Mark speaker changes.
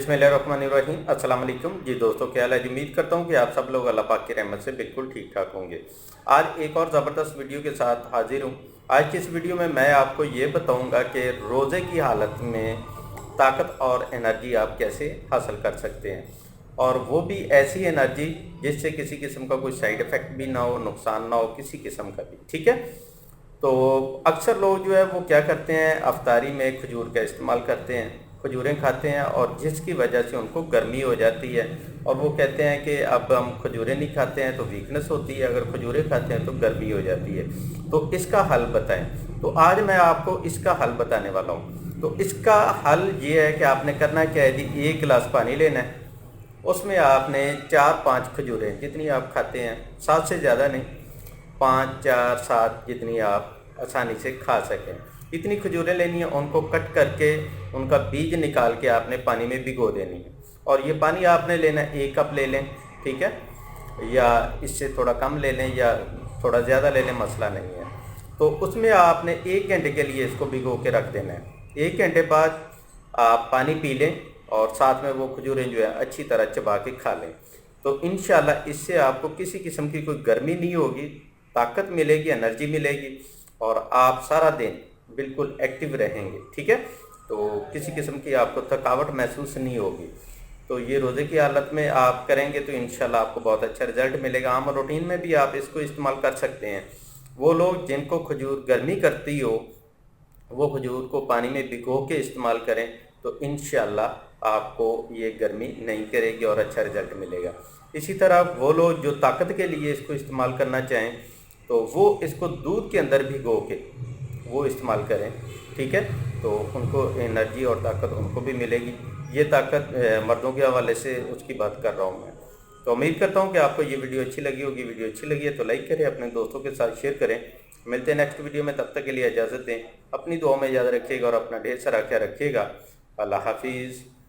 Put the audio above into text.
Speaker 1: बिस्मिल्लाहिर्रहमानिर्रहीम। अस्सलाम वालेकुम जी दोस्तों, क्या हाल है जी। उम्मीद करता हूँ कि आप सब लोग अल्लाह पाक की रहमत से बिल्कुल ठीक ठाक होंगे। आज एक और ज़बरदस्त वीडियो के साथ हाजिर हूँ। आज की इस वीडियो में मैं आपको ये बताऊँगा कि रोज़े की हालत में ताकत और एनर्जी आप कैसे हासिल कर सकते हैं, और वो भी ऐसी एनर्जी जिससे किसी किस्म का कोई साइड इफ़ेक्ट भी ना हो, नुकसान ना हो किसी किस्म का भी। ठीक है, तो अक्सर लोग जो है वो क्या करते हैं, अफ्तारी में खजूर का इस्तेमाल करते हैं, खजूरें खाते हैं, और जिसकी वजह से उनको गर्मी हो जाती है। और वो कहते हैं कि अब हम खजूरें नहीं खाते हैं तो वीकनेस होती है, अगर खजूरें खाते हैं तो गर्मी हो जाती है। तो इसका हल बताएं। तो आज मैं आपको इसका हल बताने वाला हूँ। तो इसका हल ये है कि आपने करना क्या है जी, 1 गिलास पानी लेना है, उसमें आपने 4-5 खजूरें, जितनी आप खाते हैं, 7 से ज़्यादा नहीं, 5, 4, 7 जितनी आप आसानी से खा सकें, इतनी खजूरें लेनी है। उनको कट करके उनका बीज निकाल के आपने पानी में भिगो देनी है। और ये पानी आपने लेना है 1 कप ले लें, ठीक है, या इससे थोड़ा कम ले लें या थोड़ा ज़्यादा ले लें, मसला नहीं है। तो उसमें आपने 1 घंटे के लिए इसको भिगो के रख देना है। 1 घंटे बाद आप पानी पी लें और साथ में वो खजूरें जो है अच्छी तरह चबा के खा लें। तो इंशाल्लाह इससे आपको किसी किस्म की कोई गर्मी नहीं होगी, ताकत मिलेगी, एनर्जी मिलेगी, और आप सारा दिन बिल्कुल एक्टिव रहेंगे। ठीक है, तो किसी किस्म की आपको थकावट महसूस नहीं होगी। तो ये रोज़े की हालत में आप करेंगे तो इंशाल्लाह आपको बहुत अच्छा रिज़ल्ट मिलेगा। आम रूटीन में भी आप इसको इस्तेमाल कर सकते हैं। वो लोग जिनको खजूर गर्मी करती हो वो खजूर को पानी में भिगो के इस्तेमाल करें, तो इंशाल्लाह आपको ये गर्मी नहीं करेगी और अच्छा रिज़ल्ट मिलेगा। इसी तरह वो लोग जो ताकत के लिए इसको इस्तेमाल करना चाहें तो वो इसको दूध के अंदर भिगो के वो इस्तेमाल करें। ठीक है, तो उनको एनर्जी और ताकत उनको भी मिलेगी। ये ताकत मर्दों के हवाले से उसकी बात कर रहा हूँ मैं। तो उम्मीद करता हूँ कि आपको ये वीडियो अच्छी लगी होगी। वीडियो अच्छी लगी है तो लाइक करें, अपने दोस्तों के साथ शेयर करें। मिलते हैं नेक्स्ट वीडियो में, तब तक के लिए इजाज़त दें। अपनी दुआ में याद रखिएगा और अपना ढेर सारा ख्याल रखिएगा। अल्लाह हाफिज़।